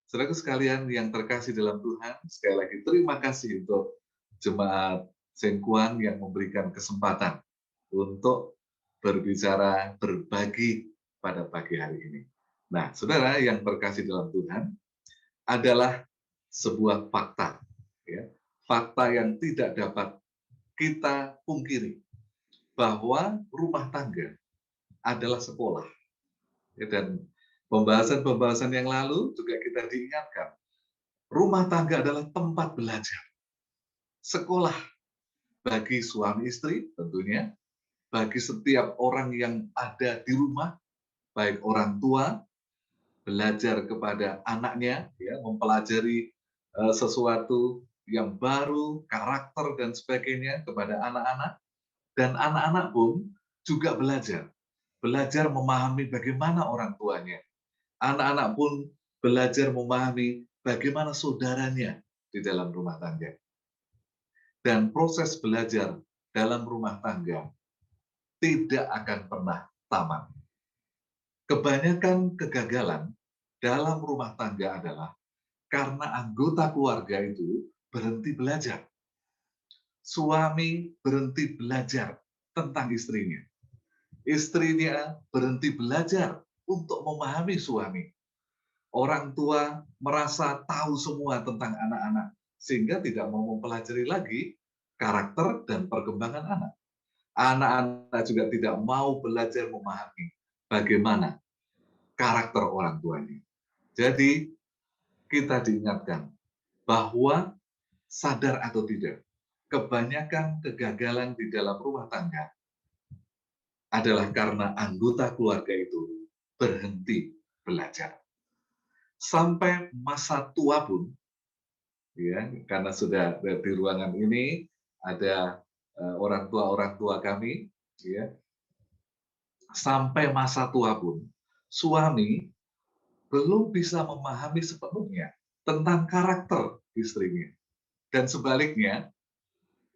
Saudaraku sekalian yang terkasih dalam Tuhan, sekali lagi terima kasih untuk Jemaat Sengkuang yang memberikan kesempatan untuk berbicara, berbagi pada pagi hari ini. Nah, saudara yang terkasih dalam Tuhan, adalah sebuah fakta, ya, fakta yang tidak dapat kita pungkiri bahwa rumah tangga adalah sekolah. Ya, dan pembahasan-pembahasan yang lalu juga kita diingatkan, rumah tangga adalah tempat belajar, sekolah bagi suami istri tentunya, bagi setiap orang yang ada di rumah, baik orang tua, belajar kepada anaknya, ya, mempelajari sesuatu yang baru, karakter dan sebagainya kepada anak-anak, dan anak-anak pun juga belajar memahami bagaimana orang tuanya. Anak-anak pun belajar memahami bagaimana saudaranya di dalam rumah tangga. Dan proses belajar dalam rumah tangga tidak akan pernah tamat. Kebanyakan kegagalan dalam rumah tangga adalah karena anggota keluarga itu berhenti belajar. Suami berhenti belajar tentang istrinya. Istrinya berhenti belajar untuk memahami suami. Orang tua merasa tahu semua tentang anak-anak, sehingga tidak mau mempelajari lagi karakter dan perkembangan anak. Anak-anak juga tidak mau belajar memahami bagaimana karakter orang tuanya. Jadi, kita diingatkan bahwa sadar atau tidak, kebanyakan kegagalan di dalam rumah tangga adalah karena anggota keluarga itu berhenti belajar. Sampai masa tua pun, ya, karena sudah di ruangan ini ada orang tua kami, ya, sampai masa tua pun suami belum bisa memahami sepenuhnya tentang karakter istrinya. Dan sebaliknya,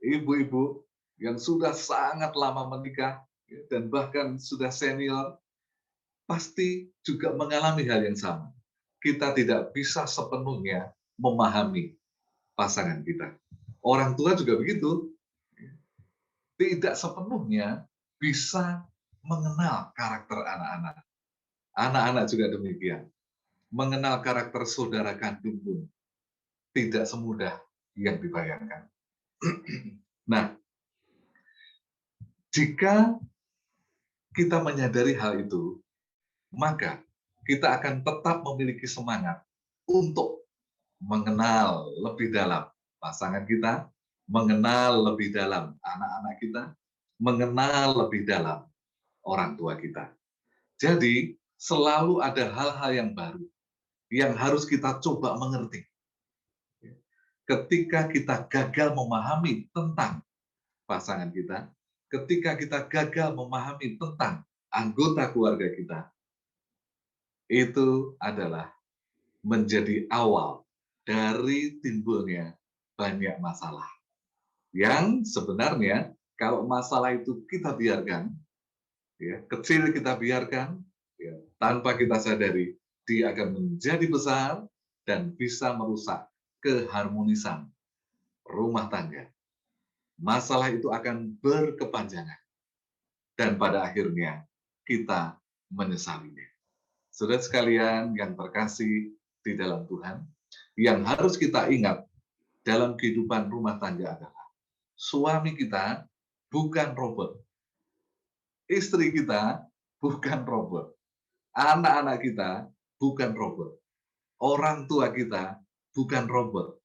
ibu-ibu yang sudah sangat lama menikah, ya, dan bahkan sudah senior, pasti juga mengalami hal yang sama. Kita tidak bisa sepenuhnya memahami pasangan kita. Orang tua juga begitu, tidak sepenuhnya bisa mengenal karakter anak-anak. Anak-anak juga demikian. Mengenal karakter saudara kandung pun tidak semudah yang dibayangkan. Nah, jika kita menyadari hal itu, maka kita akan tetap memiliki semangat untuk mengenal lebih dalam pasangan kita, mengenal lebih dalam anak-anak kita, mengenal lebih dalam orang tua kita. Jadi, selalu ada hal-hal yang baru yang harus kita coba mengerti. Ketika kita gagal memahami tentang pasangan kita, ketika kita gagal memahami tentang anggota keluarga kita, itu adalah menjadi awal dari timbulnya banyak masalah. Yang sebenarnya kalau masalah itu kita biarkan, ya, kecil kita biarkan, ya, tanpa kita sadari, dia akan menjadi besar dan bisa merusak keharmonisan rumah tangga. Masalah itu akan berkepanjangan dan pada akhirnya kita menyesalinya. Saudara sekalian yang terkasih di dalam Tuhan, yang harus kita ingat dalam kehidupan rumah tangga adalah suami kita bukan robot, istri kita bukan robot, anak-anak kita bukan robot, orang tua kita bukan robot.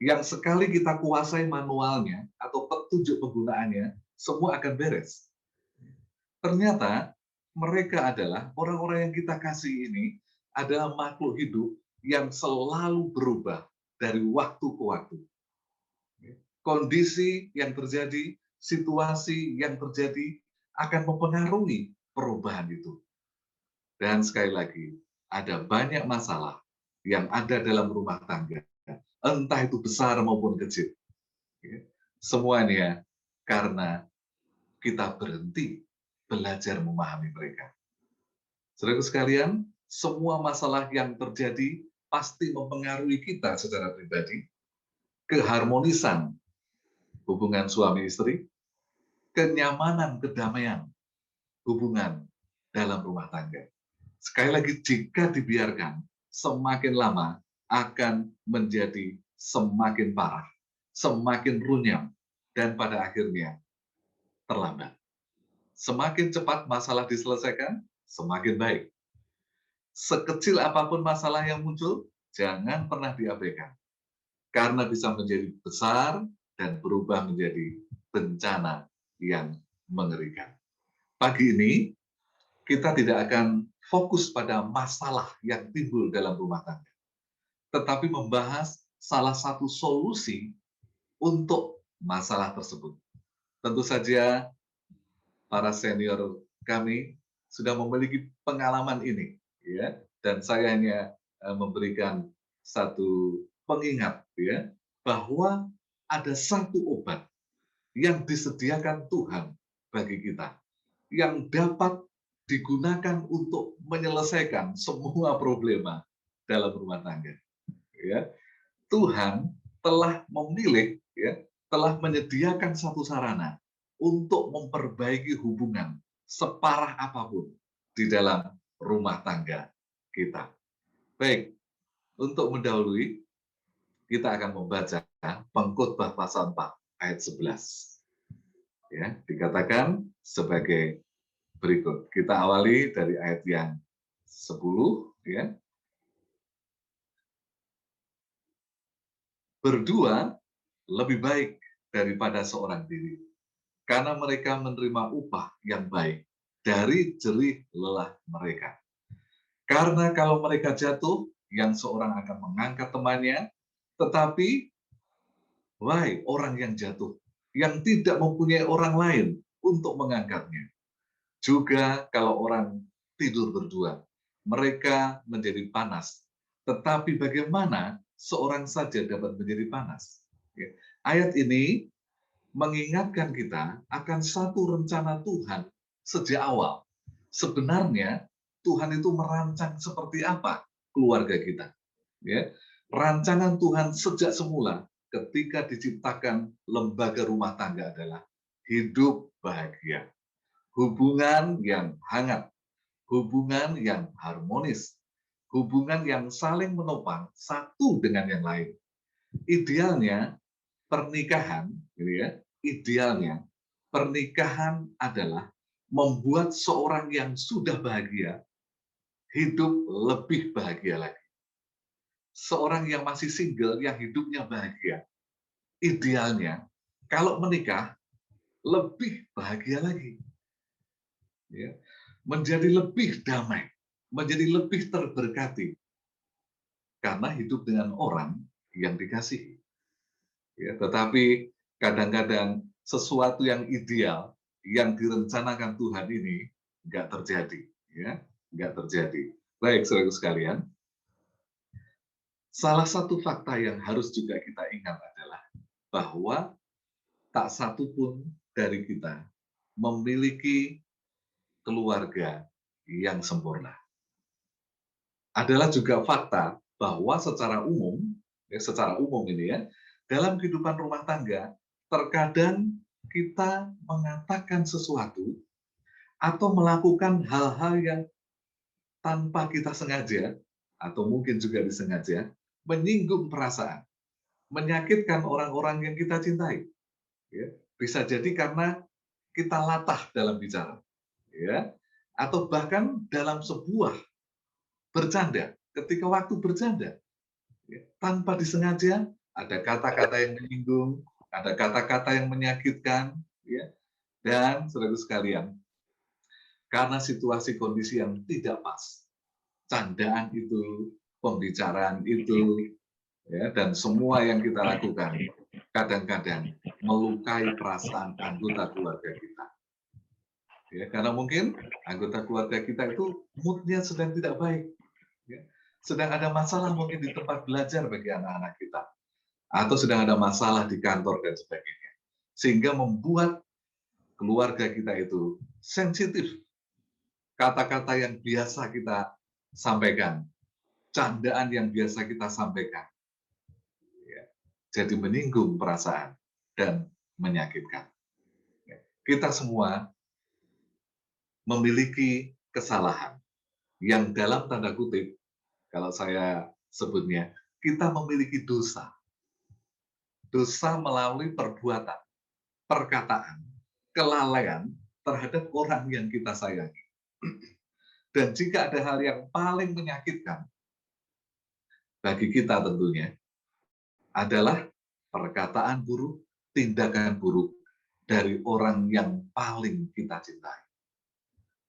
Yang sekali kita kuasai manualnya atau petunjuk penggunaannya, semua akan beres. Ternyata mereka adalah orang-orang yang kita kasih ini adalah makhluk hidup yang selalu berubah dari waktu ke waktu. Kondisi yang terjadi, situasi yang terjadi akan mempengaruhi perubahan itu. Dan sekali lagi, ada banyak masalah yang ada dalam rumah tangga, entah itu besar maupun kecil. Semuanya karena kita berhenti belajar memahami mereka. Saudara sekalian, semua masalah yang terjadi pasti mempengaruhi kita secara pribadi, keharmonisan hubungan suami istri, kenyamanan, kedamaian hubungan dalam rumah tangga. Sekali lagi, jika dibiarkan, semakin lama akan menjadi semakin parah, semakin runyam, dan pada akhirnya terlambat. Semakin cepat masalah diselesaikan, semakin baik. Sekecil apapun masalah yang muncul, jangan pernah diabaikan. Karena bisa menjadi besar dan berubah menjadi bencana yang mengerikan. Pagi ini, kita tidak akan fokus pada masalah yang timbul dalam rumah tangga, tetapi membahas salah satu solusi untuk masalah tersebut. Tentu saja para senior kami sudah memiliki pengalaman ini, ya, dan saya hanya memberikan satu pengingat, ya, bahwa ada satu obat yang disediakan Tuhan bagi kita, yang dapat digunakan untuk menyelesaikan semua problema dalam rumah tangga. Ya, Tuhan telah memilih, ya, telah menyediakan satu sarana untuk memperbaiki hubungan separah apapun di dalam rumah tangga kita. Baik, untuk mendahului, kita akan membaca Pengkhotbah pasal 4 ayat 11. Ya, dikatakan sebagai berikut. Kita awali dari ayat yang 10, ya. Berdua lebih baik daripada seorang diri, karena mereka menerima upah yang baik dari jerih lelah mereka. Karena kalau mereka jatuh, yang seorang akan mengangkat temannya, tetapi wahai orang yang jatuh, yang tidak mempunyai orang lain untuk mengangkatnya. Juga kalau orang tidur berdua, mereka menjadi panas. Tetapi bagaimana seorang saja dapat menjadi panas? Ya. Ayat ini mengingatkan kita akan satu rencana Tuhan sejak awal. Sebenarnya Tuhan itu merancang seperti apa keluarga kita. Ya. Rancangan Tuhan sejak semula ketika diciptakan lembaga rumah tangga adalah hidup bahagia, hubungan yang hangat, hubungan yang harmonis, hubungan yang saling menopang satu dengan yang lain. Idealnya pernikahan, gitu ya, idealnya pernikahan adalah membuat seorang yang sudah bahagia hidup lebih bahagia lagi. Seorang yang masih single yang hidupnya bahagia, idealnya kalau menikah lebih bahagia lagi. Ya, menjadi lebih damai, menjadi lebih terberkati karena hidup dengan orang yang dikasihi. Ya, tetapi kadang-kadang sesuatu yang ideal yang direncanakan Tuhan ini nggak terjadi, ya, nggak terjadi. Baik, saudara sekalian, salah satu fakta yang harus juga kita ingat adalah bahwa tak satu pun dari kita memiliki keluarga yang sempurna. Adalah juga fakta bahwa secara umum ini ya, dalam kehidupan rumah tangga, terkadang kita mengatakan sesuatu atau melakukan hal-hal yang tanpa kita sengaja, atau mungkin juga disengaja, menyinggung perasaan, menyakitkan orang-orang yang kita cintai. Ya. Bisa jadi karena kita latah dalam bicara, ya, atau bahkan dalam sebuah bercanda, ketika waktu bercanda, ya, tanpa disengaja ada kata-kata yang menyinggung, ada kata-kata yang menyakitkan, ya, dan saudara sekalian, karena situasi kondisi yang tidak pas, candaan itu, pembicaraan itu, ya, dan semua yang kita lakukan kadang-kadang melukai perasaan anggota keluarga kita. Ya, karena mungkin anggota keluarga kita itu mood-nya sedang tidak baik. Ya. Sedang ada masalah mungkin di tempat belajar bagi anak-anak kita. Atau sedang ada masalah di kantor dan sebagainya. Sehingga membuat keluarga kita itu sensitif. Kata-kata yang biasa kita sampaikan candaan yang biasa kita sampaikan, ya, jadi menyinggung perasaan dan menyakitkan. Ya, kita semua memiliki kesalahan yang dalam tanda kutip, kalau saya sebutnya, kita memiliki dosa. Dosa melalui perbuatan, perkataan, kelalaian terhadap orang yang kita sayangi. Dan jika ada hal yang paling menyakitkan bagi kita tentunya, adalah perkataan buruk, tindakan buruk dari orang yang paling kita cintai.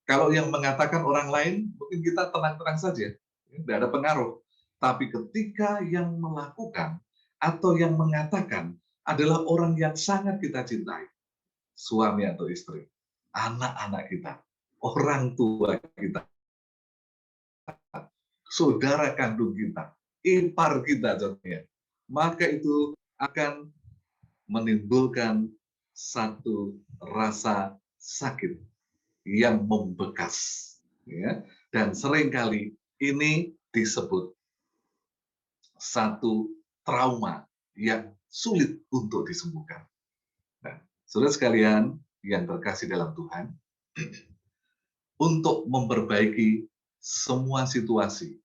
Kalau yang mengatakan orang lain, mungkin kita tenang-tenang saja, tidak ada pengaruh. Tapi ketika yang melakukan atau yang mengatakan adalah orang yang sangat kita cintai, suami atau istri, anak-anak kita, orang tua kita, saudara kandung kita, ipar kita contohnya, maka itu akan menimbulkan satu rasa sakit yang membekas, ya. Dan seringkali ini disebut satu trauma yang sulit untuk disembuhkan. Nah, saudara sekalian yang terkasih dalam Tuhan, untuk memperbaiki semua situasi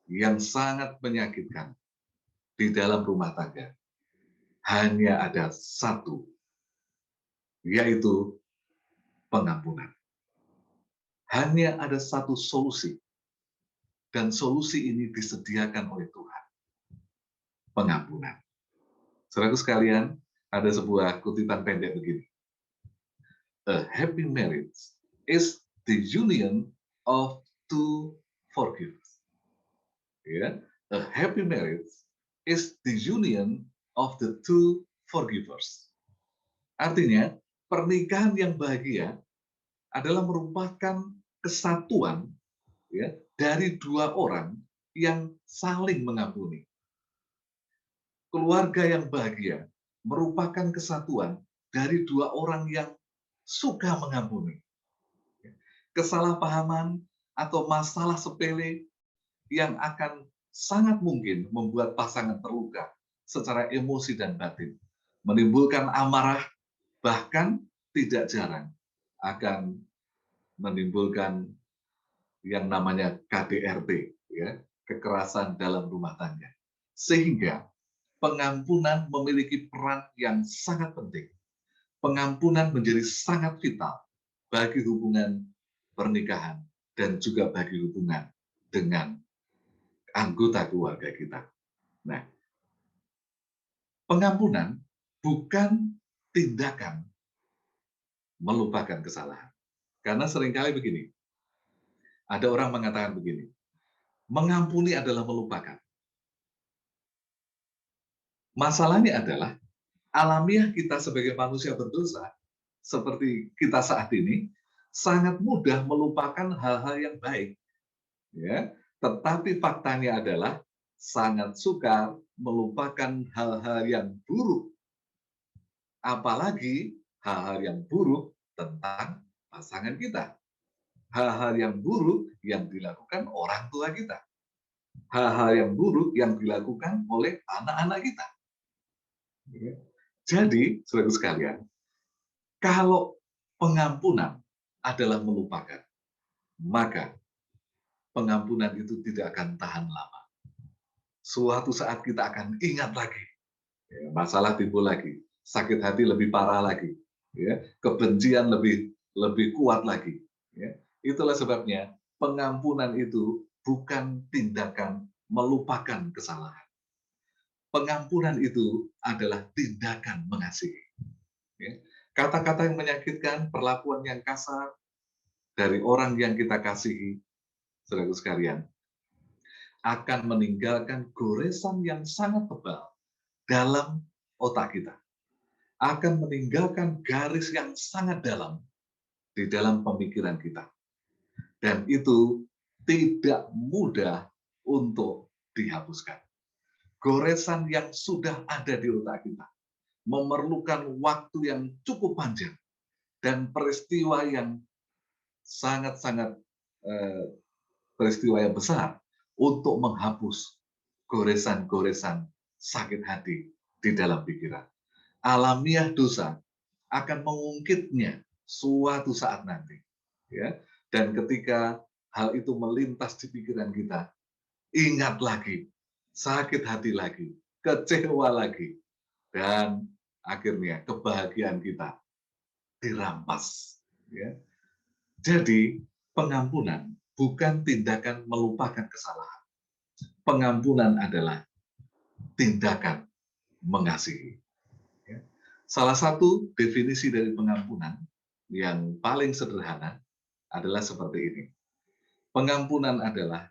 yang sangat menyakitkan di dalam rumah tangga, hanya ada satu, yaitu pengampunan. Hanya ada satu solusi, dan solusi ini disediakan oleh Tuhan, pengampunan. Saudaraku sekalian, ada sebuah kutipan pendek begini. A happy marriage is the union of two forgivers. Ya, a happy marriage is the union of the two forgivers. Artinya, pernikahan yang bahagia adalah merupakan kesatuan, ya, dari dua orang yang saling mengampuni. Keluarga yang bahagia merupakan kesatuan dari dua orang yang suka mengampuni. Kesalahpahaman atau masalah sepele yang akan sangat mungkin membuat pasangan terluka secara emosi dan batin, menimbulkan amarah, bahkan tidak jarang akan menimbulkan yang namanya KDRT, ya, kekerasan dalam rumah tangga. Sehingga pengampunan memiliki peran yang sangat penting. Pengampunan menjadi sangat vital bagi hubungan pernikahan dan juga bagi hubungan dengan anggota keluarga kita. Nah, pengampunan bukan tindakan melupakan kesalahan. Karena seringkali begini, ada orang mengatakan begini, mengampuni adalah melupakan. Masalahnya adalah, alamiah kita sebagai manusia berdosa, seperti kita saat ini, sangat mudah melupakan hal-hal yang baik. Ya, tetapi faktanya adalah sangat sukar melupakan hal-hal yang buruk. Apalagi hal-hal yang buruk tentang pasangan kita. Hal-hal yang buruk yang dilakukan orang tua kita. Hal-hal yang buruk yang dilakukan oleh anak-anak kita. Jadi, saudara sekalian, kalau pengampunan adalah melupakan, maka pengampunan itu tidak akan tahan lama. Suatu saat kita akan ingat lagi, ya, masalah timbul lagi, sakit hati lebih parah lagi, ya, kebencian lebih kuat lagi. Ya. Itulah sebabnya pengampunan itu bukan tindakan melupakan kesalahan. Pengampunan itu adalah tindakan mengasihi. Ya. Kata-kata yang menyakitkan, perlakuan yang kasar dari orang yang kita kasihi, saudaraku sekalian, akan meninggalkan goresan yang sangat tebal dalam otak kita. Akan meninggalkan garis yang sangat dalam di dalam pemikiran kita. Dan itu tidak mudah untuk dihapuskan. Goresan yang sudah ada di otak kita memerlukan waktu yang cukup panjang dan peristiwa yang sangat-sangat peristiwa yang besar untuk menghapus goresan-goresan sakit hati di dalam pikiran. Alamiah dosa akan mengungkitnya suatu saat nanti. Ya. Dan ketika hal itu melintas di pikiran kita, ingat lagi, sakit hati lagi, kecewa lagi, dan akhirnya kebahagiaan kita dirampas. Ya. Jadi pengampunan bukan tindakan melupakan kesalahan. Pengampunan adalah tindakan mengasihi. Ya. Salah satu definisi dari pengampunan yang paling sederhana adalah seperti ini. Pengampunan adalah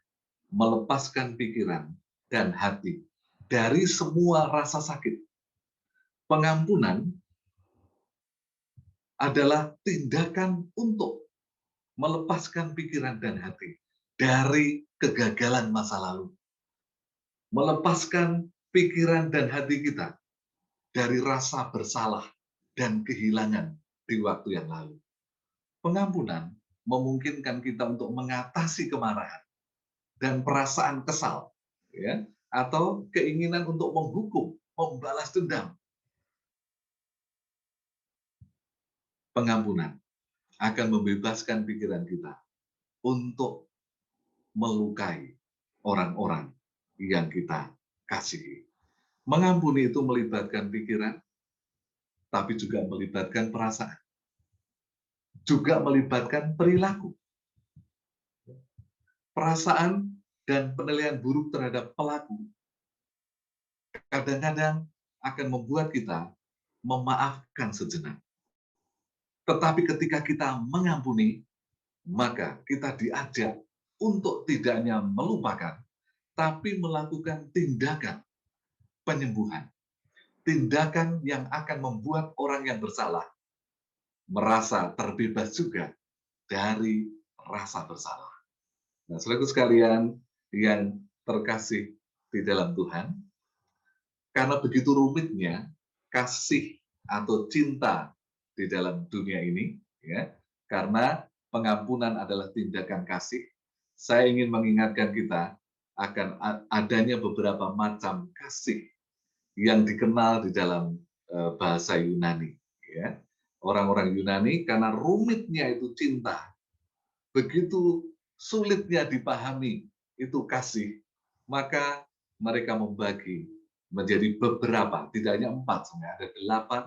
melepaskan pikiran dan hati dari semua rasa sakit. Pengampunan adalah tindakan untuk melepaskan pikiran dan hati dari kegagalan masa lalu. Melepaskan pikiran dan hati kita dari rasa bersalah dan kehilangan di waktu yang lalu. Pengampunan memungkinkan kita untuk mengatasi kemarahan dan perasaan kesal, ya, atau keinginan untuk menghukum, membalas dendam. Pengampunan akan membebaskan pikiran kita untuk melukai orang-orang yang kita kasihi. Mengampuni itu melibatkan pikiran, tapi juga melibatkan perasaan, juga melibatkan perilaku. Perasaan dan penilaian buruk terhadap pelaku kadang-kadang akan membuat kita memaafkan sejenak. Tetapi ketika kita mengampuni, maka kita diajak untuk tidak hanya melupakan, tapi melakukan tindakan penyembuhan. Tindakan yang akan membuat orang yang bersalah merasa terbebas juga dari rasa bersalah. Nah, saudaraku sekalian yang terkasih di dalam Tuhan, karena begitu rumitnya kasih atau cinta di dalam dunia ini, ya, karena pengampunan adalah tindakan kasih, saya ingin mengingatkan kita akan adanya beberapa macam kasih yang dikenal di dalam bahasa Yunani. Ya. Orang-orang Yunani karena rumitnya itu cinta, begitu sulitnya dipahami itu kasih, maka mereka membagi menjadi beberapa, tidak hanya 4, sebenarnya ada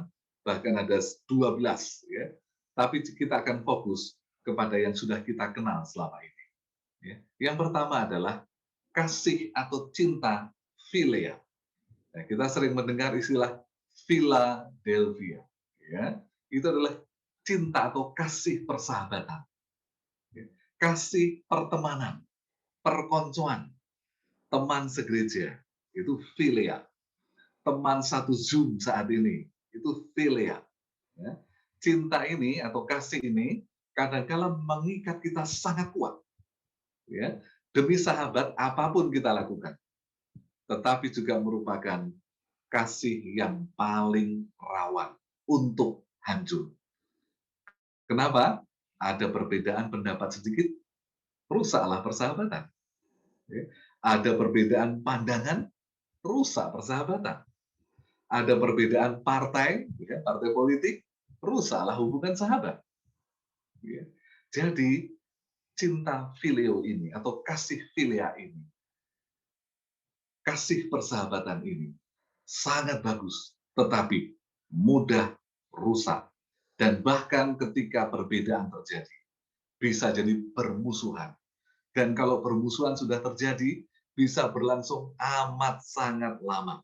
8, bahkan ada 12. Ya. Tapi kita akan fokus kepada yang sudah kita kenal selama ini. Ya. Yang pertama adalah kasih atau cinta philia. Nah, kita sering mendengar istilah Philadelphia. Ya. Itu adalah cinta atau kasih persahabatan. Ya. Kasih pertemanan, perkoncoan, teman segereja, itu philia. Teman satu Zoom saat ini, itu philia. Ya. Cinta ini atau kasih ini kadang-kala mengikat kita sangat kuat. Ya. Demi sahabat, apapun kita lakukan. Tetapi juga merupakan kasih yang paling rawan untuk hancur. Kenapa? Ada perbedaan pendapat sedikit, rusaklah persahabatan. Ada perbedaan pandangan, rusak persahabatan. Ada perbedaan partai, partai politik, rusaklah hubungan sahabat. Jadi, cinta filio ini, atau kasih filia ini, kasih persahabatan ini, sangat bagus, tetapi mudah rusak. Dan bahkan ketika perbedaan terjadi, bisa jadi bermusuhan. Dan kalau bermusuhan sudah terjadi, bisa berlangsung amat sangat lama.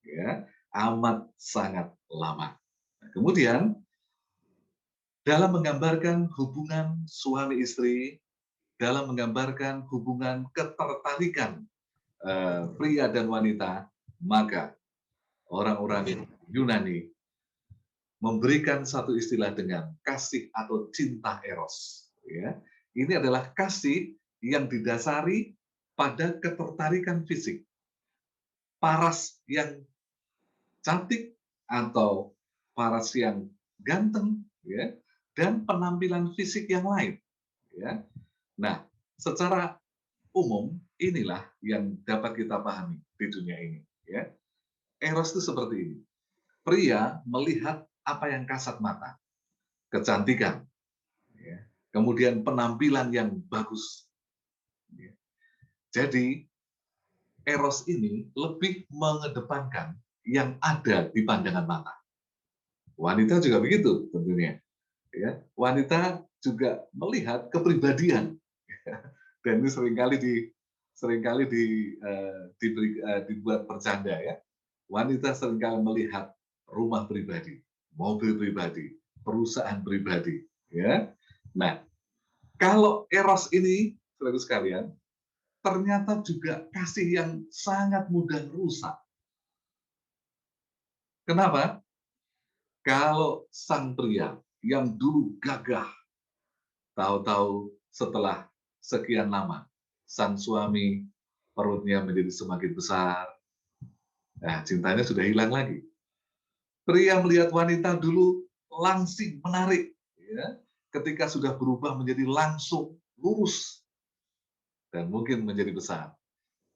Ya, amat sangat lama. Nah, kemudian, dalam menggambarkan hubungan suami istri, dalam menggambarkan hubungan ketertarikan pria dan wanita, maka orang-orang Yunani memberikan satu istilah dengan kasih atau cinta eros. Ya. Ini adalah kasih yang didasari pada ketertarikan fisik. Paras yang cantik atau paras yang ganteng, ya, dan penampilan fisik yang lain. Ya. Nah, secara umum inilah yang dapat kita pahami di dunia ini. Ya. Eros itu seperti ini. Pria melihat apa yang kasat mata, kecantikan, ya. Kemudian penampilan yang bagus. Ya. Jadi eros ini lebih mengedepankan yang ada di pandangan mata. Wanita juga begitu tentunya. Ya. Wanita juga melihat kepribadian. Dan ini dibuat bercanda ya. Wanita seringkali melihat rumah pribadi, mobil pribadi, perusahaan pribadi, ya. Nah, kalau eros ini, saudara sekalian, ternyata juga kasih yang sangat mudah rusak. Kenapa? Kalau sang pria yang dulu gagah, tahu-tahu setelah sekian lama, sang suami perutnya menjadi semakin besar, nah cintanya sudah hilang lagi. Pria melihat wanita dulu langsing, menarik. Ya. Ketika sudah berubah menjadi langsung, lurus, dan mungkin menjadi besar,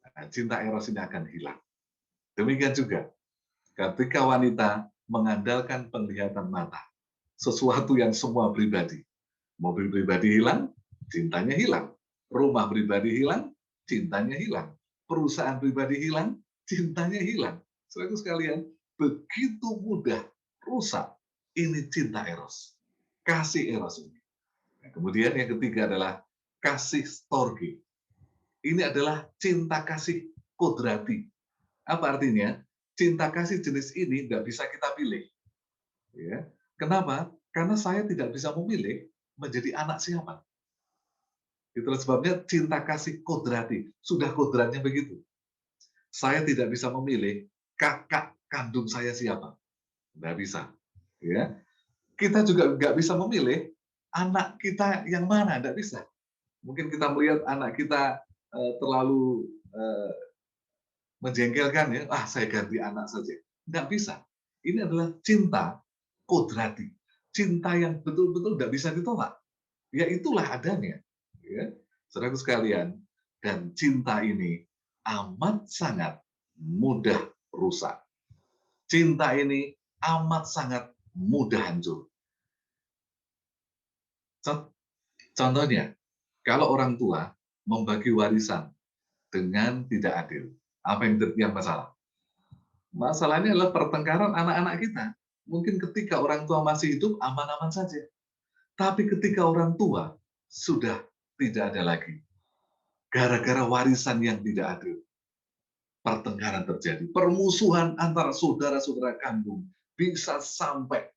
nah, cinta eros ini akan hilang. Demikian juga ketika wanita mengandalkan penglihatan mata, sesuatu yang semua pribadi. Mobil pribadi hilang, cintanya hilang. Rumah pribadi hilang, cintanya hilang. Perusahaan pribadi hilang, cintanya hilang. Saudara sekalian, begitu mudah rusak. Ini cinta eros. Kasih eros ini. Nah, kemudian yang ketiga adalah kasih storge. Ini adalah cinta kasih kodrati. Apa artinya? Cinta kasih jenis ini tidak bisa kita pilih. Ya. Kenapa? Karena saya tidak bisa memilih menjadi anak siapa. Itulah sebabnya cinta kasih kodrati. Sudah kodratnya begitu. Saya tidak bisa memilih kakak kandung saya siapa. Tidak bisa. Ya. Kita juga nggak bisa memilih anak kita yang mana. Tidak bisa. Mungkin kita melihat anak kita terlalu menjengkelkan ya, saya ganti anak saja. Nggak bisa. Ini adalah cinta kodrati. Cinta yang betul-betul nggak bisa ditolak. Ya itulah adanya. Ya. Saudaraku sekalian, dan cinta ini amat sangat mudah rusak. Cinta ini amat sangat mudah hancur. Contohnya, kalau orang tua membagi warisan dengan tidak adil, apa yang masalah? Masalahnya adalah pertengkaran anak-anak kita. Mungkin ketika orang tua masih hidup, aman-aman saja. Tapi ketika orang tua sudah tidak ada lagi. Gara-gara warisan yang tidak adil. Pertengkaran terjadi. Permusuhan antara saudara-saudara kandung bisa sampai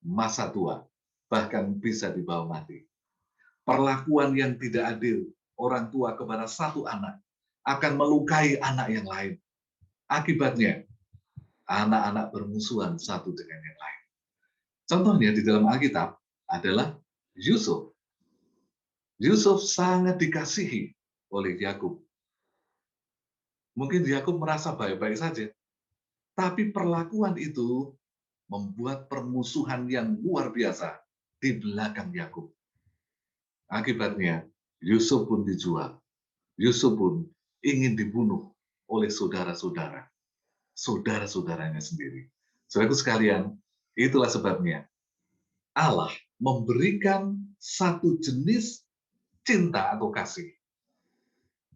masa tua. Bahkan bisa dibawa mati. Perlakuan yang tidak adil orang tua kepada satu anak akan melukai anak yang lain. Akibatnya, anak-anak bermusuhan satu dengan yang lain. Contohnya di dalam Alkitab adalah Yusuf. Yusuf sangat dikasihi oleh Yakub. Mungkin Yakub merasa baik-baik saja, tapi perlakuan itu membuat permusuhan yang luar biasa di belakang Yakub. Akibatnya, Yusuf pun dijual. Yusuf pun ingin dibunuh oleh saudara-saudara. Saudara-saudaranya sendiri. Saudaraku sekalian, itulah sebabnya Allah memberikan satu jenis cinta atau kasih.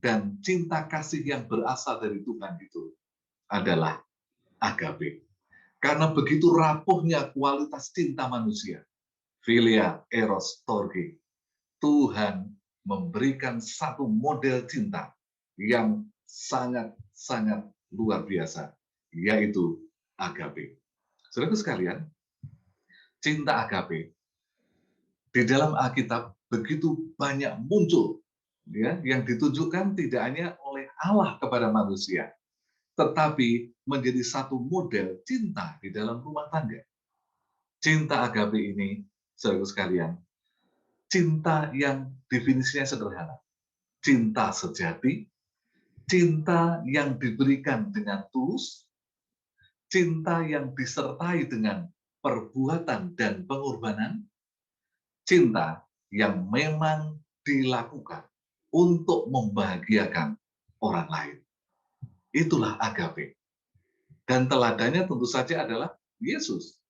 Dan cinta kasih yang berasal dari Tuhan itu adalah agape. Karena begitu rapuhnya kualitas cinta manusia, philia, eros, storge, Tuhan memberikan satu model cinta yang sangat-sangat luar biasa, yaitu agape. Saudaraku sekalian, cinta agape di dalam Alkitab begitu banyak muncul, ya, yang ditujukan tidak hanya oleh Allah kepada manusia, tetapi menjadi satu model cinta di dalam rumah tangga. Cinta agape ini, saudaraku sekalian, cinta yang definisinya sederhana. Cinta sejati, cinta yang diberikan dengan tulus, cinta yang disertai dengan perbuatan dan pengorbanan, cinta yang memang dilakukan. untuk membahagiakan orang lain. Itulah agape. Dan teladannya tentu saja adalah Yesus.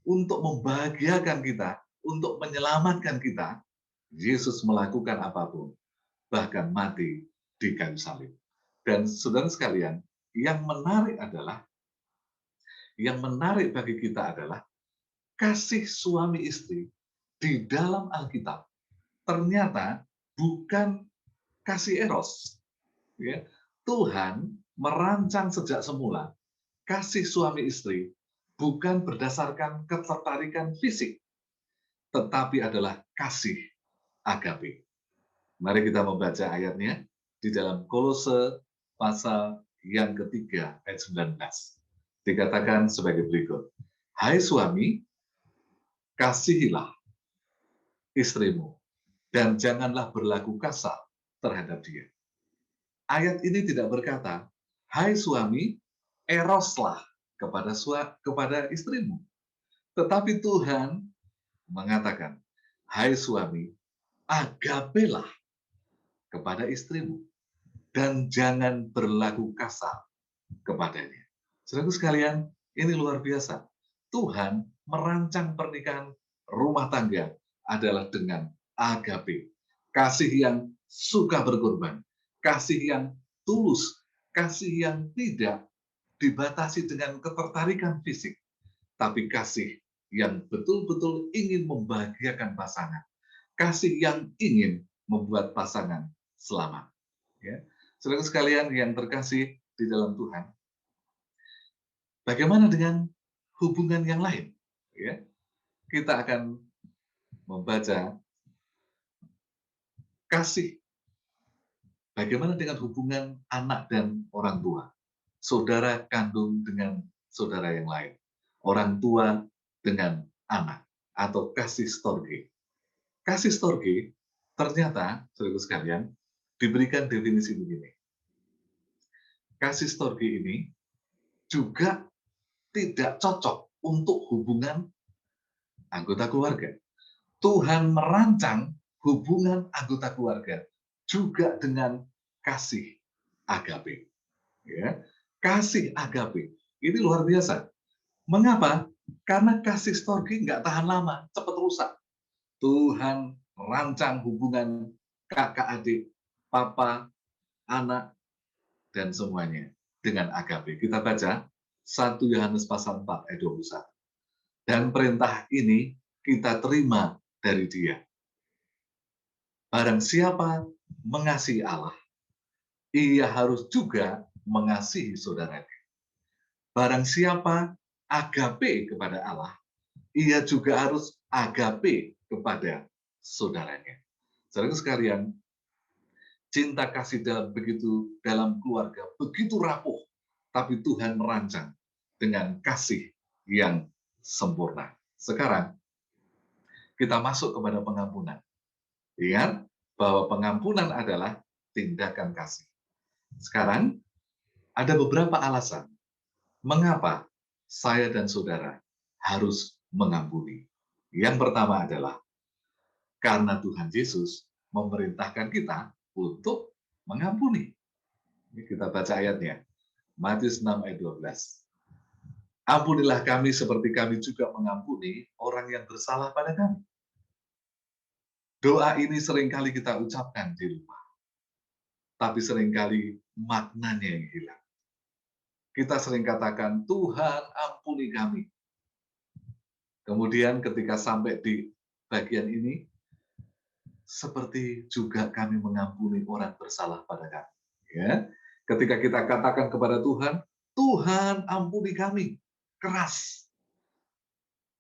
Untuk membahagiakan kita, untuk menyelamatkan kita, Yesus melakukan apapun, bahkan mati di kayu salib. Dan saudara sekalian, yang menarik bagi kita adalah kasih suami istri di dalam Alkitab ternyata bukan kasih eros. Ya. Tuhan merancang sejak semula kasih suami istri bukan berdasarkan ketertarikan fisik, tetapi adalah kasih agape. Mari kita membaca ayatnya di dalam Kolose pasal yang ketiga ayat 19. Dikatakan sebagai berikut. Hai suami, kasihilah istrimu dan janganlah berlaku kasar terhadap dia. Ayat ini tidak berkata, hai suami, eroslah kepada istrimu. Tetapi Tuhan mengatakan, hai suami, agapelah kepada istrimu dan jangan berlaku kasar kepadanya. Saudaraku sekalian, ini luar biasa. Tuhan merancang pernikahan rumah tangga adalah dengan agape. Kasih yang suka berkorban. Kasih yang tulus. Kasih yang tidak dibatasi dengan ketertarikan fisik. Tapi kasih yang betul-betul ingin membahagiakan pasangan. Kasih yang ingin membuat pasangan selamat. Ya. Saudara sekalian yang terkasih di dalam Tuhan, bagaimana dengan hubungan yang lain? Ya, kita akan membaca kasih. Bagaimana dengan hubungan anak dan orang tua? Saudara kandung dengan saudara yang lain. Orang tua dengan anak. Atau kasih storge. Kasih storge ternyata, saudara sekalian, diberikan definisi begini. Kasih storge ini juga tidak cocok untuk hubungan anggota keluarga. Tuhan merancang hubungan anggota keluarga juga dengan kasih agape. Ya. Kasih agape. Ini luar biasa. Mengapa? Karena kasih storge nggak tahan lama, cepat rusak. Tuhan merancang hubungan kakak adik, papa, anak, dan semuanya dengan agape. Kita baca 1 Yohanes pasal 4 ayat 21. Dan perintah ini kita terima dari Dia. Barang siapa mengasihi Allah, ia harus juga mengasihi saudaranya. Barang siapa agape kepada Allah, ia juga harus agape kepada saudaranya. Saudara sekalian, cinta kasih dalam keluarga begitu rapuh, tapi Tuhan merancang dengan kasih yang sempurna. Sekarang kita masuk kepada pengampunan. Ingat bahwa pengampunan adalah tindakan kasih. Sekarang ada beberapa alasan mengapa saya dan saudara harus mengampuni. Yang pertama adalah karena Tuhan Yesus memerintahkan kita untuk mengampuni. Ini kita baca ayatnya. Matius 6 ayat 12. Ampunilah kami seperti kami juga mengampuni orang yang bersalah pada kami. Doa ini seringkali kita ucapkan di rumah. Tapi seringkali maknanya yang hilang. Kita sering katakan, Tuhan ampuni kami. Kemudian ketika sampai di bagian ini, seperti juga kami mengampuni orang bersalah pada kami. Ya. Ketika kita katakan kepada Tuhan, Tuhan ampuni kami. Keras.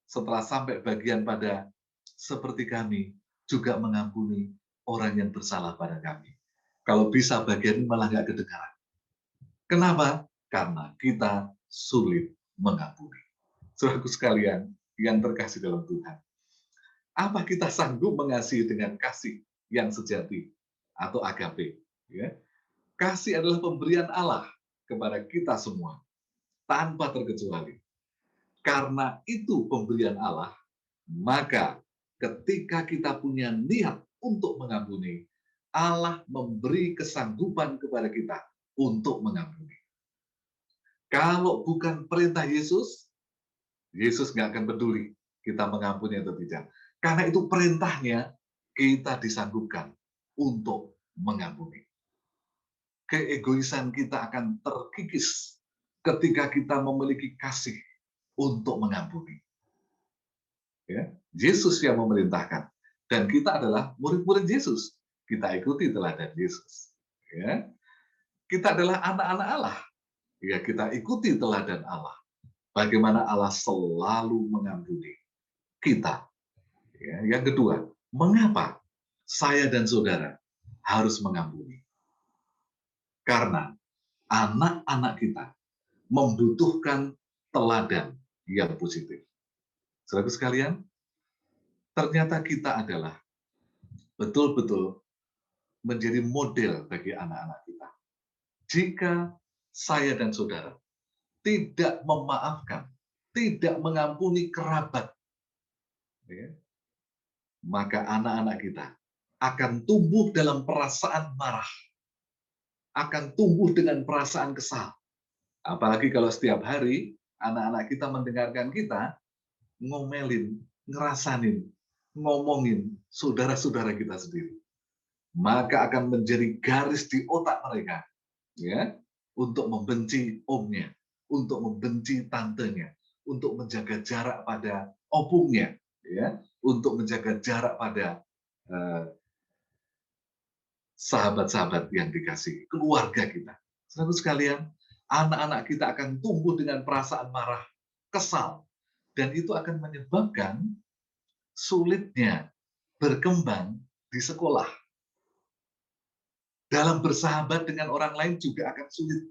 Setelah sampai bagian pada seperti kami juga mengampuni orang yang bersalah pada kami. Kalau bisa bagian ini malah nggak kedengaran. Kenapa? Karena kita sulit mengampuni. Saudaraku sekalian yang terkasih dalam Tuhan. Apa kita sanggup mengasihi dengan kasih yang sejati atau agape? Ya. Kasih adalah pemberian Allah kepada kita semua tanpa terkecuali. Karena itu pemberian Allah, maka ketika kita punya niat untuk mengampuni, Allah memberi kesanggupan kepada kita untuk mengampuni. Kalau bukan perintah Yesus, Yesus nggak akan peduli kita mengampuni atau tidak. Karena itu perintahnya, kita disanggupkan untuk mengampuni. Keegoisan kita akan terkikis ketika kita memiliki kasih untuk mengampuni. Ya, Yesus yang memerintahkan. Dan kita adalah murid-murid Yesus. Kita ikuti teladan Yesus. Ya. Kita adalah anak-anak Allah. Ya, kita ikuti teladan Allah. Bagaimana Allah selalu mengampuni kita. Ya. Yang kedua, mengapa saya dan saudara harus mengampuni? Karena anak-anak kita membutuhkan teladan yang positif. Saudara sekalian, ternyata kita adalah betul-betul menjadi model bagi anak-anak kita. Jika saya dan saudara tidak memaafkan, tidak mengampuni kerabat, ya, maka anak-anak kita akan tumbuh dalam perasaan marah, akan tumbuh dengan perasaan kesal. Apalagi kalau setiap hari anak-anak kita mendengarkan kita ngomelin, ngerasanin, ngomongin saudara-saudara kita sendiri. Maka akan menjadi garis di otak mereka, ya, untuk membenci omnya, untuk membenci tantenya, untuk menjaga jarak pada opungnya, ya, untuk menjaga jarak pada sahabat-sahabat yang dikasihi, keluarga kita. Saudara sekalian, anak-anak kita akan tumbuh dengan perasaan marah, kesal, dan itu akan menyebabkan sulitnya berkembang di sekolah. Dalam bersahabat dengan orang lain juga akan sulit.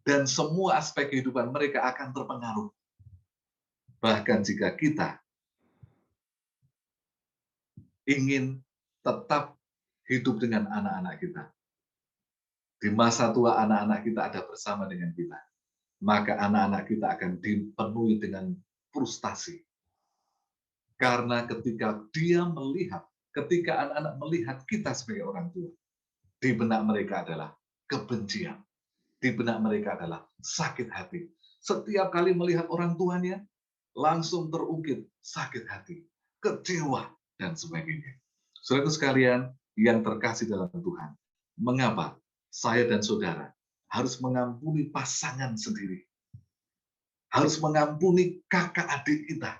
Dan semua aspek kehidupan mereka akan terpengaruh. Bahkan jika kita ingin tetap hidup dengan anak-anak kita, di masa tua anak-anak kita ada bersama dengan kita, maka anak-anak kita akan dipenuhi dengan frustasi. Karena ketika anak-anak melihat kita sebagai orang tua, di benak mereka adalah kebencian. Di benak mereka adalah sakit hati. Setiap kali melihat orang tuanya, langsung terungkit sakit hati, kecewa, dan sebagainya. Saudara sekalian yang terkasih dalam Tuhan, mengapa saya dan saudara harus mengampuni pasangan sendiri? Harus mengampuni kakak adik kita.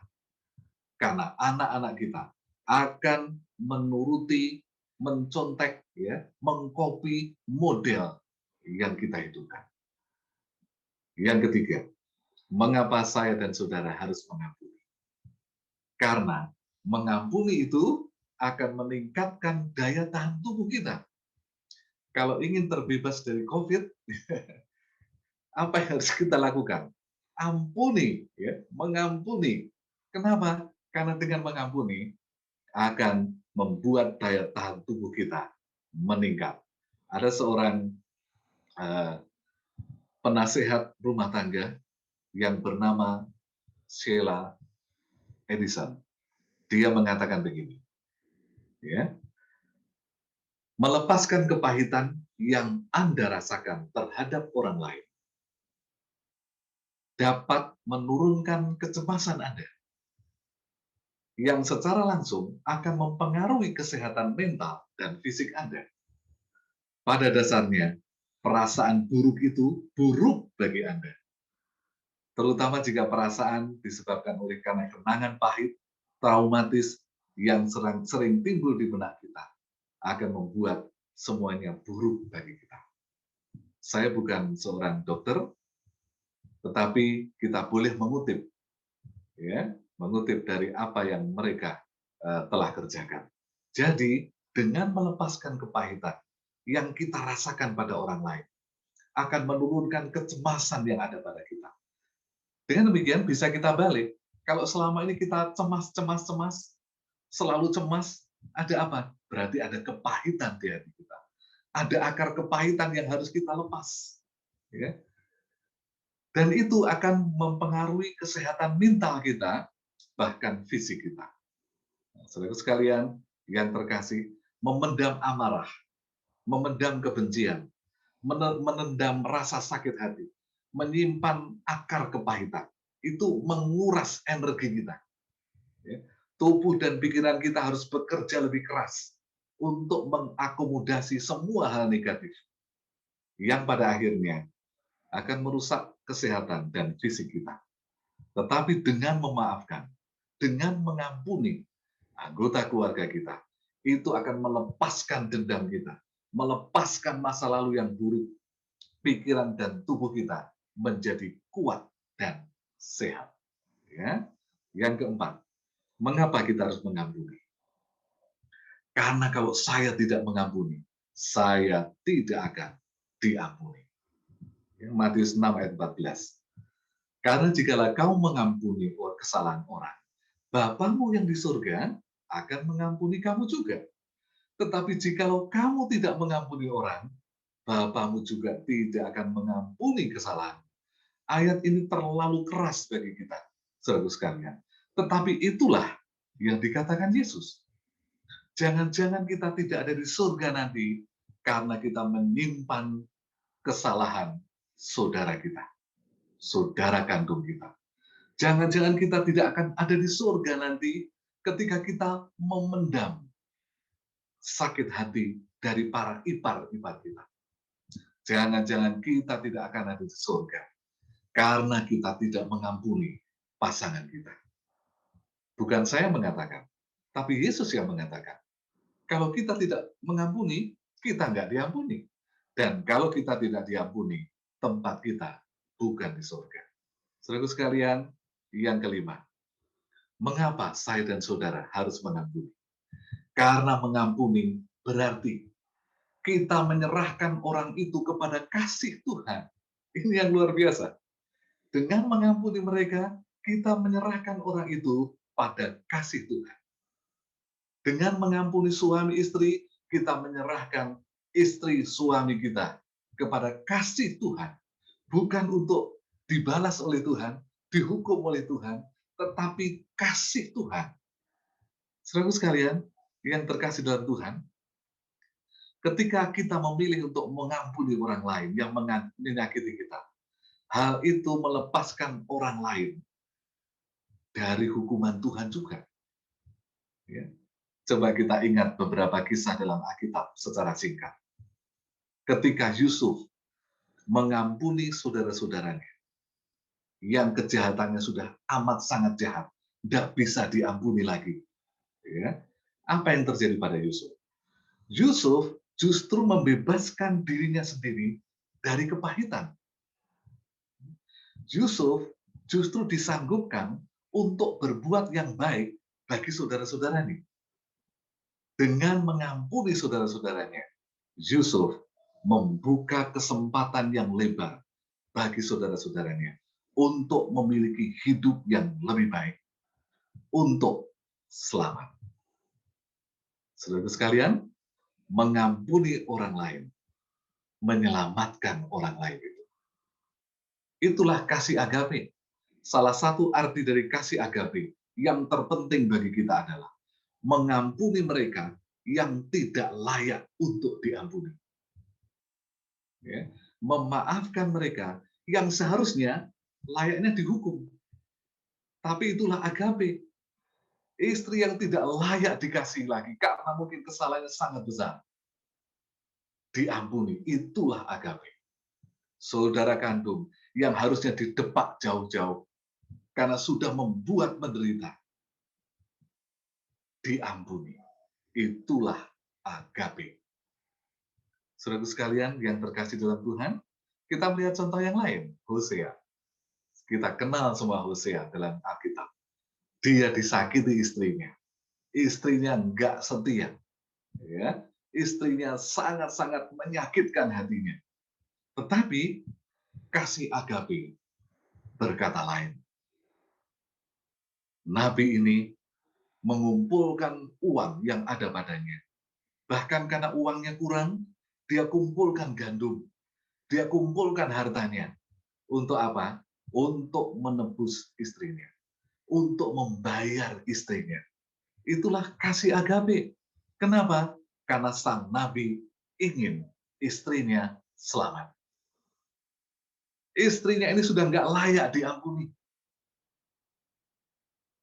Karena anak-anak kita akan menuruti, mencontek, ya, mengkopi model yang kita hidupkan. Yang ketiga, mengapa saya dan saudara harus mengampuni? Karena mengampuni itu akan meningkatkan daya tahan tubuh kita. Kalau ingin terbebas dari COVID, apa yang harus kita lakukan? Ampuni, ya, mengampuni. Kenapa? Karena dengan mengampuni akan membuat daya tahan tubuh kita meningkat. Ada seorang penasehat rumah tangga yang bernama Sheila Edison. Dia mengatakan begini, ya, melepaskan kepahitan yang Anda rasakan terhadap orang lain dapat menurunkan kecemasan Anda, yang secara langsung akan mempengaruhi kesehatan mental dan fisik Anda. Pada dasarnya, perasaan buruk itu buruk bagi Anda. Terutama jika perasaan disebabkan oleh karena kenangan pahit, traumatis, yang sering timbul di benak kita, akan membuat semuanya buruk bagi kita. Saya bukan seorang dokter, tetapi kita boleh mengutip, ya, mengutip dari apa yang mereka telah kerjakan. Jadi, dengan melepaskan kepahitan yang kita rasakan pada orang lain, akan menurunkan kecemasan yang ada pada kita. Dengan demikian bisa kita balik. Kalau selama ini kita cemas, selalu cemas, ada apa? Berarti ada kepahitan di hati kita. Ada akar kepahitan yang harus kita lepas. Ya. Dan itu akan mempengaruhi kesehatan mental kita, bahkan fisik kita. Saudara sekalian yang terkasih, memendam amarah, memendam kebencian, menendam rasa sakit hati, menyimpan akar kepahitan. Itu menguras energi kita. Ya. Tubuh dan pikiran kita harus bekerja lebih keras untuk mengakomodasi semua hal negatif yang pada akhirnya akan merusak kesehatan dan fisik kita. Tetapi dengan memaafkan, dengan mengampuni anggota keluarga kita, itu akan melepaskan dendam kita, melepaskan masa lalu yang buruk, pikiran dan tubuh kita menjadi kuat dan sehat. Ya. Yang keempat, mengapa kita harus mengampuni? Karena kalau saya tidak mengampuni, saya tidak akan diampuni. Matius 6 ayat 14. Karena jikalau kau mengampuni kesalahan orang, Bapamu yang di surga akan mengampuni kamu juga. Tetapi jikalau kamu tidak mengampuni orang, Bapamu juga tidak akan mengampuni kesalahan. Ayat ini terlalu keras bagi kita, saudara sekalian. Tetapi itulah yang dikatakan Yesus. Jangan-jangan kita tidak ada di surga nanti karena kita menyimpan kesalahan saudara kita, saudara kandung kita. Jangan-jangan kita tidak akan ada di surga nanti ketika kita memendam sakit hati dari para ipar-ipar kita. Jangan-jangan kita tidak akan ada di surga karena kita tidak mengampuni pasangan kita. Bukan saya mengatakan, tapi Yesus yang mengatakan. Kalau kita tidak mengampuni, kita nggak diampuni. Dan kalau kita tidak diampuni, tempat kita bukan di surga. Saudara sekalian, yang kelima, mengapa saya dan saudara harus mengampuni? Karena mengampuni berarti kita menyerahkan orang itu kepada kasih Tuhan. Ini yang luar biasa. Dengan mengampuni mereka, kita menyerahkan orang itu pada kasih Tuhan. Dengan mengampuni suami istri, kita menyerahkan istri suami kita kepada kasih Tuhan. Bukan untuk dibalas oleh Tuhan, dihukum oleh Tuhan, tetapi kasih Tuhan. Saudara sekalian yang terkasih dalam Tuhan, ketika kita memilih untuk mengampuni orang lain yang menyakiti kita, hal itu melepaskan orang lain dari hukuman Tuhan juga. Ya. Coba kita ingat beberapa kisah dalam Alkitab secara singkat. Ketika Yusuf mengampuni saudara-saudaranya yang kejahatannya sudah amat sangat jahat, tidak bisa diampuni lagi. Ya. Apa yang terjadi pada Yusuf? Yusuf justru membebaskan dirinya sendiri dari kepahitan. Yusuf justru disanggupkan untuk berbuat yang baik bagi saudara-saudaranya. Dengan mengampuni saudara-saudaranya, Yusuf membuka kesempatan yang lebar bagi saudara-saudaranya untuk memiliki hidup yang lebih baik, untuk selamat. Saudara sekalian, mengampuni orang lain, menyelamatkan orang lain itu. Itulah kasih agape. Salah satu arti dari kasih agape yang terpenting bagi kita adalah mengampuni mereka yang tidak layak untuk diampuni. Ya, memaafkan mereka yang seharusnya layaknya dihukum. Tapi itulah agape. Istri yang tidak layak dikasih lagi karena mungkin kesalahannya sangat besar. Diampuni, itulah agape. Saudara kandung yang harusnya didepak jauh-jauh karena sudah membuat menderita. Diampuni. Itulah agape. Saudara sekalian yang terkasih dalam Tuhan, kita melihat contoh yang lain, Hosea. Kita kenal semua Hosea dalam Alkitab. Dia disakiti istrinya. Istrinya enggak setia. Ya, istrinya sangat-sangat menyakitkan hatinya. Tetapi kasih agape berkata lain. Nabi ini mengumpulkan uang yang ada padanya. Bahkan karena uangnya kurang, dia kumpulkan gandum. Dia kumpulkan hartanya. Untuk apa? Untuk menebus istrinya. Untuk membayar istrinya. Itulah kasih agape. Kenapa? karena sang nabi ingin istrinya selamat. Istrinya ini sudah nggak layak diampuni.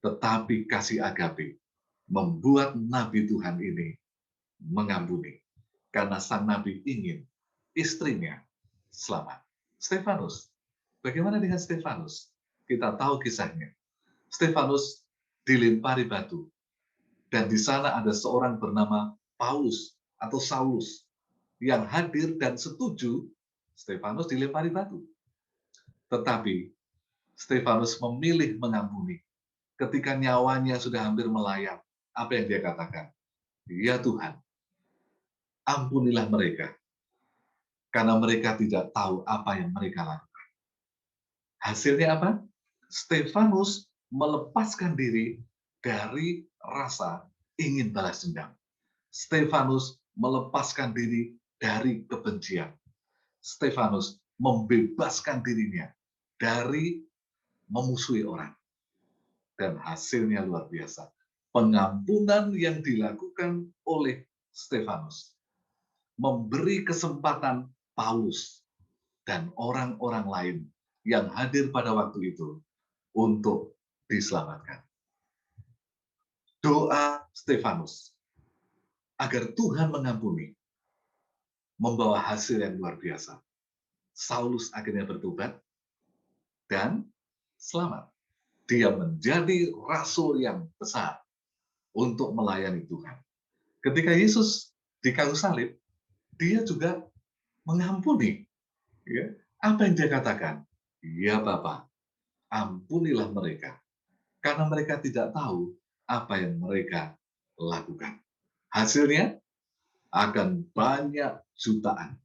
Tetapi kasih agape membuat nabi Tuhan ini mengampuni. Karena sang nabi ingin istrinya selamat. Stefanus. Bagaimana dengan Stefanus? Kita tahu kisahnya. Stefanus dilempari batu. Dan di sana ada seorang bernama Paulus atau Saulus yang hadir dan setuju Stefanus dilempari batu. Tetapi Stefanus memilih mengampuni. Ketika nyawanya sudah hampir melayang, apa yang dia katakan? Ya Tuhan, ampunilah mereka, karena mereka tidak tahu apa yang mereka lakukan. Hasilnya apa? Stefanus melepaskan diri dari rasa ingin balas dendam. Stefanus melepaskan diri dari kebencian. Stefanus membebaskan dirinya dari memusuhi orang. Dan hasilnya luar biasa. Pengampunan yang dilakukan oleh Stefanus memberi kesempatan Paulus dan orang-orang lain yang hadir pada waktu itu untuk diselamatkan. Doa Stefanus agar Tuhan mengampuni membawa hasil yang luar biasa. Saulus akhirnya bertobat dan selamat. Dia menjadi rasul yang besar untuk melayani Tuhan. Ketika Yesus di kayu salib, dia juga mengampuni. Ya. Apa yang dia katakan? Ya Bapa, ampunilah mereka, karena mereka tidak tahu apa yang mereka lakukan. Hasilnya akan banyak jutaan,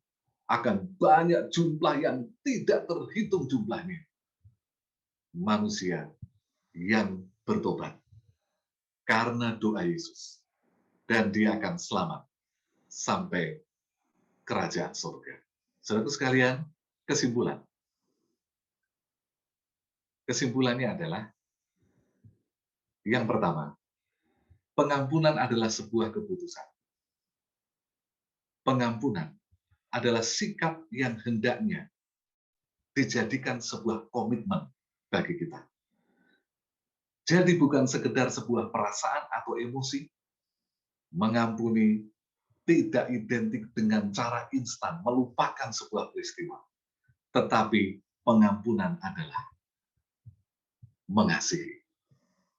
akan banyak jumlah yang tidak terhitung jumlahnya. Manusia yang bertobat karena doa Yesus. Dan dia akan selamat sampai kerajaan surga. Saudaraku sekalian, kesimpulan. Kesimpulannya adalah, yang pertama, pengampunan adalah sebuah keputusan. Pengampunan adalah sikap yang hendaknya dijadikan sebuah komitmen bagi kita. Jadi bukan sekedar sebuah perasaan atau emosi. Mengampuni tidak identik dengan cara instan melupakan sebuah peristiwa. Tetapi pengampunan adalah mengasihi.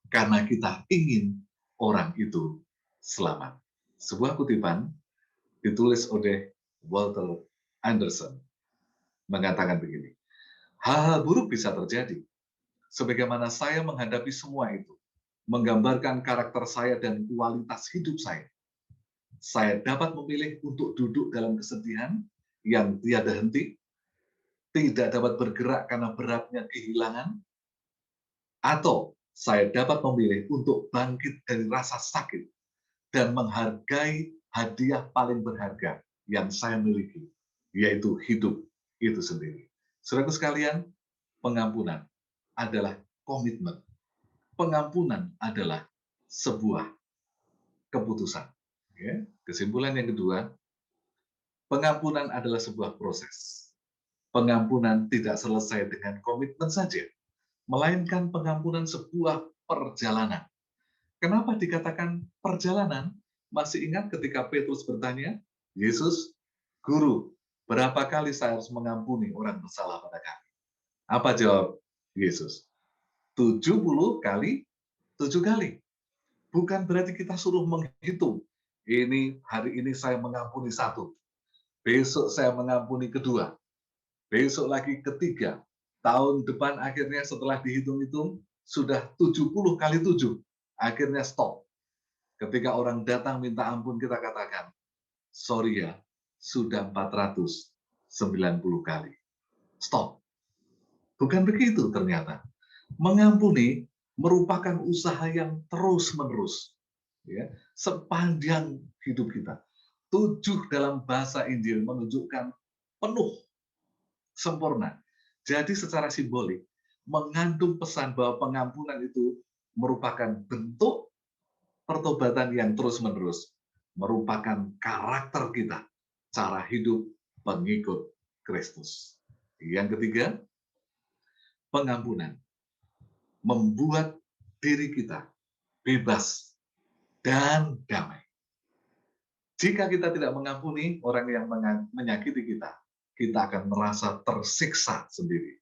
Karena kita ingin orang itu selamat. Sebuah kutipan ditulis oleh Walter Anderson mengatakan begini, hal-hal buruk bisa terjadi. Sebagaimana saya menghadapi semua itu, menggambarkan karakter saya dan kualitas hidup saya. Saya dapat memilih untuk duduk dalam kesedihan yang tiada henti, tidak dapat bergerak karena beratnya kehilangan, atau saya dapat memilih untuk bangkit dari rasa sakit dan menghargai hadiah paling berharga yang saya miliki, yaitu hidup itu sendiri. Saudaraku sekalian, pengampunan adalah komitmen. Pengampunan adalah sebuah keputusan. Ya. Kesimpulan yang kedua, pengampunan adalah sebuah proses. Pengampunan tidak selesai dengan komitmen saja, melainkan pengampunan sebuah perjalanan. Kenapa dikatakan perjalanan? Masih ingat ketika Petrus bertanya, Yesus, Guru, berapa kali saya harus mengampuni orang bersalah pada kami? Apa jawab Yesus? 70 kali 7 kali. Bukan berarti kita suruh menghitung. Ini hari ini saya mengampuni 1. Besok saya mengampuni kedua. Besok lagi ketiga. Tahun depan akhirnya setelah dihitung-hitung sudah 70 kali 7. Akhirnya stop. Ketika orang datang minta ampun kita katakan, sorry ya, sudah 490 kali. Stop. Bukan begitu ternyata. Mengampuni merupakan usaha yang terus-menerus. Ya, sepanjang hidup kita. 7 dalam bahasa Injil menunjukkan penuh, sempurna. Jadi secara simbolik, mengandung pesan bahwa pengampunan itu merupakan bentuk pertobatan yang terus-menerus. merupakan karakter kita, cara hidup pengikut Kristus. Yang ketiga, pengampunan membuat diri kita bebas dan damai. Jika kita tidak mengampuni orang yang menyakiti kita, kita akan merasa tersiksa sendiri.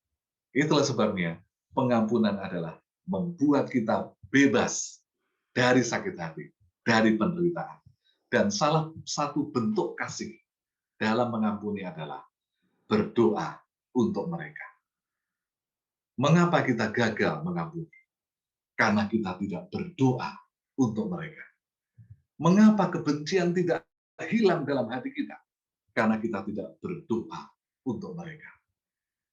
Itulah sebabnya pengampunan adalah membuat kita bebas dari sakit hati, dari penderitaan. Dan salah satu bentuk kasih dalam mengampuni adalah berdoa untuk mereka. Mengapa kita gagal mengampuni? Karena kita tidak berdoa untuk mereka. Mengapa kebencian tidak hilang dalam hati kita? Karena kita tidak berdoa untuk mereka.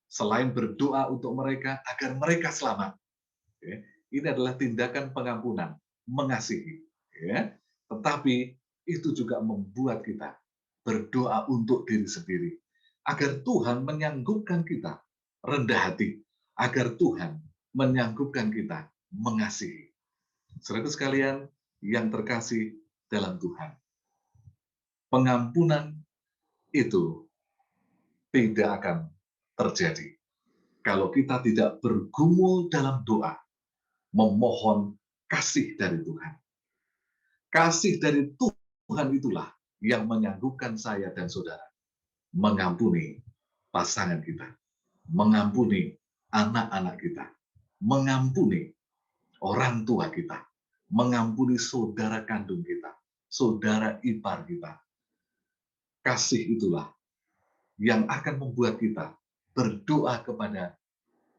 Selain berdoa untuk mereka agar mereka selamat, ini adalah tindakan pengampunan, mengasihi. Tetapi itu juga membuat kita berdoa untuk diri sendiri, agar Tuhan menyanggupkan kita rendah hati, agar Tuhan menyanggupkan kita mengasihi. Saudara sekalian yang terkasih dalam Tuhan, pengampunan itu tidak akan terjadi kalau kita tidak bergumul dalam doa, memohon kasih dari Tuhan. Kasih dari Tuhan itulah yang menyanggupkan saya dan saudara mengampuni pasangan kita, mengampuni anak-anak kita, mengampuni orang tua kita, mengampuni saudara kandung kita, saudara ipar kita. Kasih itulah yang akan membuat kita berdoa kepada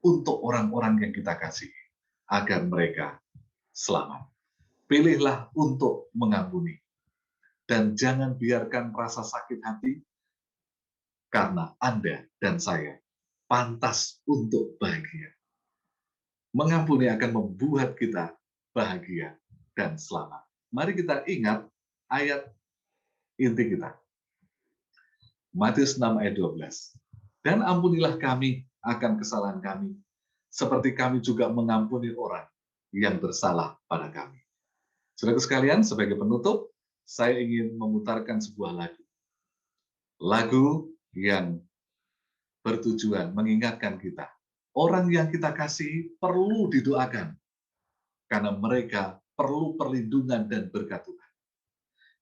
untuk orang-orang yang kita kasihi, agar mereka selamat. Pilihlah untuk mengampuni. Dan jangan biarkan rasa sakit hati, karena Anda dan saya pantas untuk bahagia. Mengampuni akan membuat kita bahagia dan selamat. Mari kita ingat ayat inti kita. Matius 6 ayat 12. Dan ampunilah kami akan kesalahan kami, seperti kami juga mengampuni orang yang bersalah pada kami. Saudara sekalian, sebagai penutup, saya ingin memutarkan sebuah lagu. Lagu yang bertujuan mengingatkan kita, orang yang kita kasih perlu didoakan, karena mereka perlu perlindungan dan berkat Tuhan.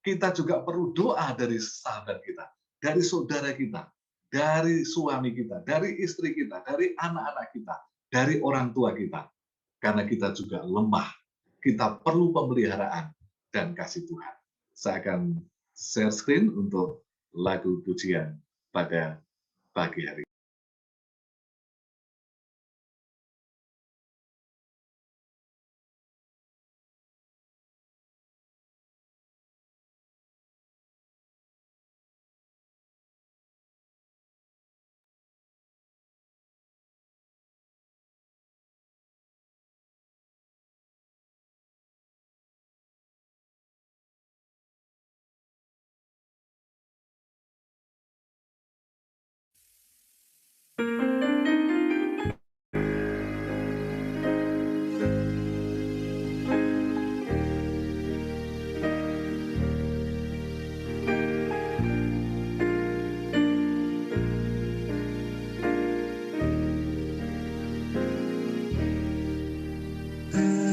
Kita juga perlu doa dari sahabat kita, dari saudara kita, dari suami kita, dari istri kita, dari anak-anak kita, dari orang tua kita. Karena kita juga lemah, kita perlu pemeliharaan dan kasih Tuhan. Saya akan share screen untuk lagu pujian pada pagi hari.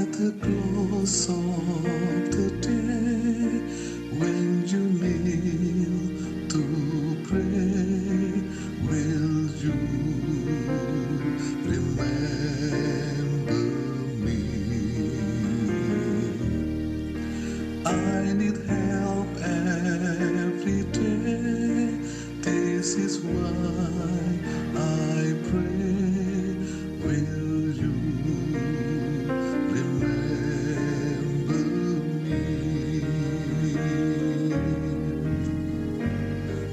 At the close of the day, when you kneel to pray, will you remember me? I need help every day. This is why I pray. Will you remember me?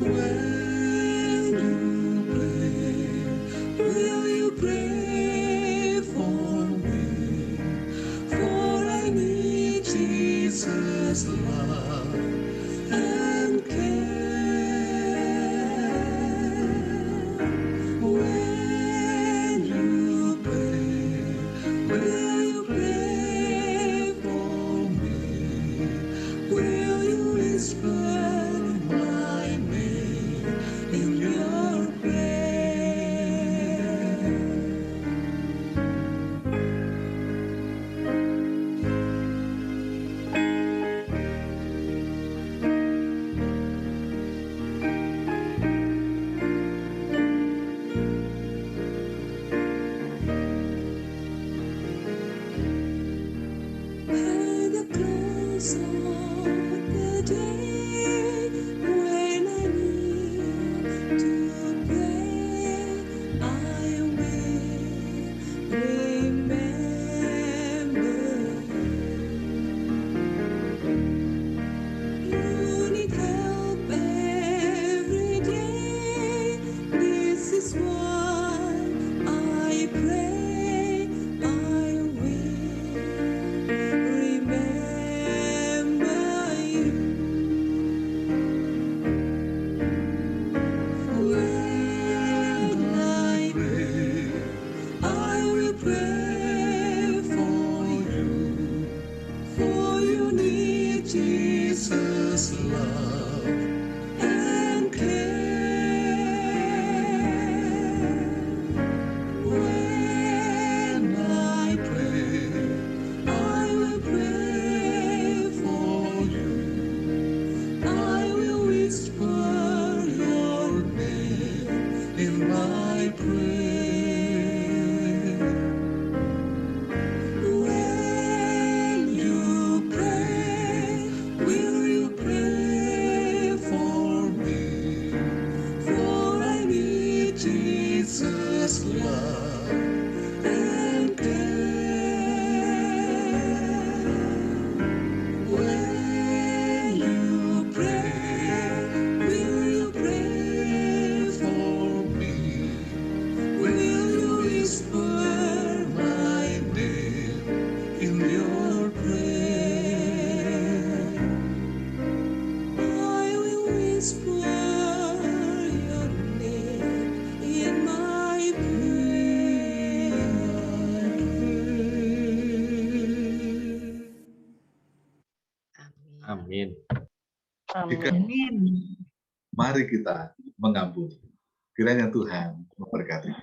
When you pray, will you pray for me? For I need Jesus' love and care. When Amin. Jika Amin. mari kita mengampuni. Kiranya Tuhan memberkati.